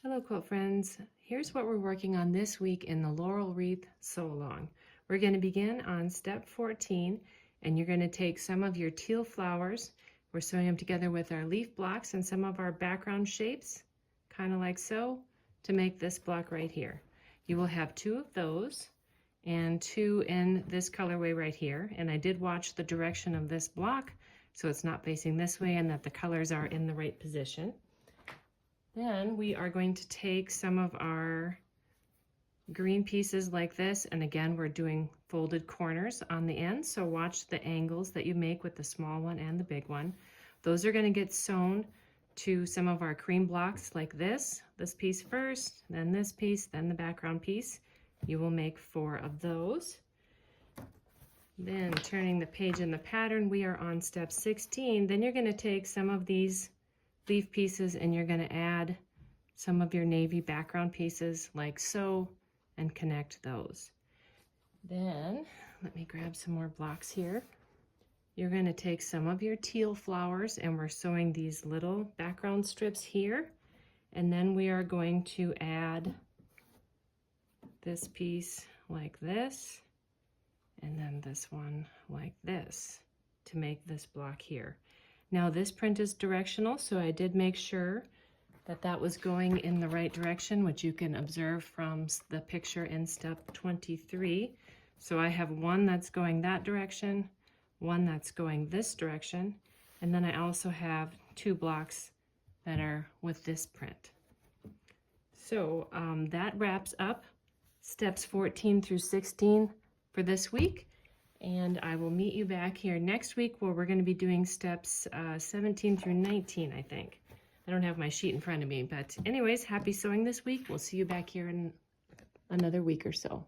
Hello quilt friends, here's what we're working on this week in the Laurel Wreath Sew Along. We're going to begin on step 14 and you're going to take some of your teal flowers. We're sewing them together with our leaf blocks and some of our background shapes, kind of like so, to make this block right here. You will have 2 of those and 2 in this colorway right here, and I did watch the direction of this block so it's not facing this way and that the colors are in the right position. Then we are going to take some of our green pieces like this, and again we're doing folded corners on the end, so watch the angles that you make with the small one and the big one. Those are going to get sewn to some of our cream blocks like this piece first, then this piece, then the background piece. You will make 4 of those. Then turning the page in the pattern, we are on step 16. Then you're going to take some of these leaf pieces and you're going to add some of your navy background pieces like so and connect those. Then let me grab some more blocks here. You're going to take some of your teal flowers and we're sewing these little background strips here, and then we are going to add this piece like this and then this one like this to make this block here. Now this print is directional, so I did make sure that that was going in the right direction, which you can observe from the picture in step 23. So I have one that's going that direction, one that's going this direction, and then I also have 2 blocks that are with this print. So that wraps up steps 14 through 16 for this week. And I will meet you back here next week where we're going to be doing steps 17 through 19, I think. I don't have my sheet in front of me, but anyways, happy sewing this week. We'll see you back here in another week or so.